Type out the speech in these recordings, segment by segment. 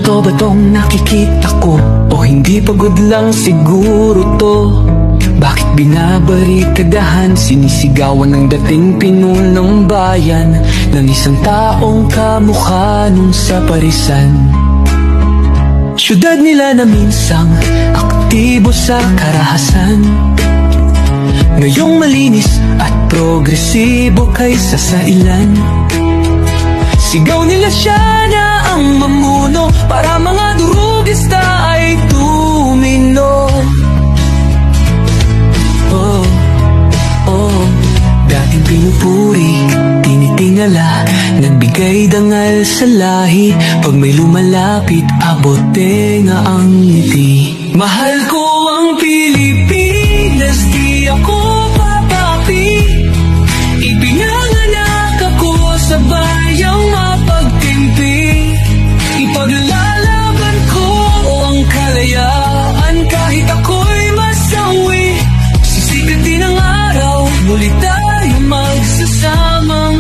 Totoo ba tong nakikita ko? O hindi pagod lang siguro to? Bakit binabarikadahan, sinisigawan ng dating pinunong bayan ng isang taong kamukha nung sa parisan? Syudad nila na minsang aktibo sa karahasan, ngayong malinis at progresibo kaysa sa ilan. Sigaw nila siya na ang mamuno, para mga durugista ay tumino. Oh, oh, dating pinupuri, tinitingala, nagbigay dangal sa lahi. Pag may lumalapit, abote nga ang ngiti. Mahal ko ang Pilipinas, di ako papapi. Ipinanganak ako sa bayang mapagtimpi. Ipaglalaban ko ang kalayaan kahit ako'y masawi. Sisikat din ang araw, muli tayo magsasamang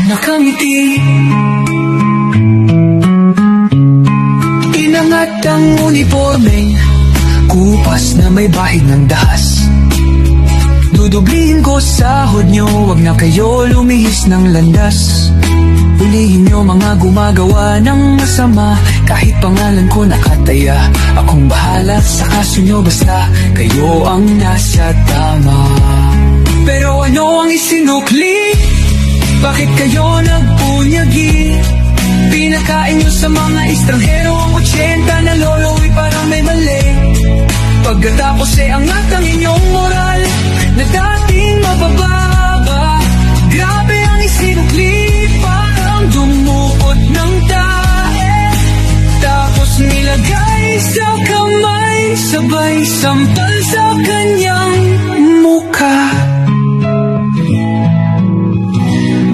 nakangiti. Inangat ang uniformeng kupas na may bahid ng dahas. Dudublihin ko sahod nyo, wag na kayo lumihis ng landas. Hulihin nyo mga gumagawa ng masama, kahit pangalan ko nakataya. Akong bahala sa kaso nyo, basta kayo ang nasa tama. Pero ano ang isinukli? Bakit kayo nagpunyagi? Pinakain nyo sa mga estranghero ang 80 na lolo'y parang may mali. Pagkatapos angat ang inyong moral na dating mabababa. Grabe ang isinukli, parang dumukot ng tae. Tapos nilagay sa kamay, sabay sampal sa kanyang mukha.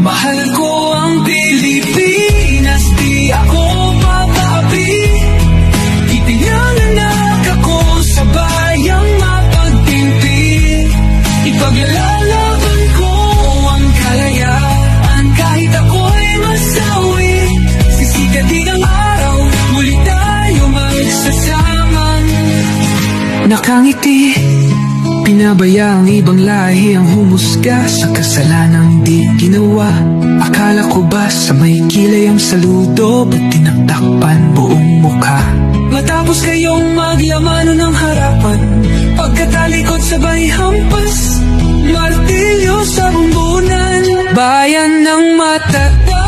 Mahal ko ang Pilipinas, di ako papaapi. Itinanganak ako sa bayang mapagtimpi. Ipaglalaban ko ang kalayaan kahit ako'y masawi. Sisikat din ang araw, muli tayo magsasamang nakangiti. Pinabaya ang ibang lahi ang humusga sa kasalanang di ginawa. Akala ko ba sa may kilay ang saludo, ba't tinaktakpan buong mukha? Matapos kayong maglamano ng harapan, pagkatalikod sabay hampas, martilyo sa bumbunan. Bayan ng matata,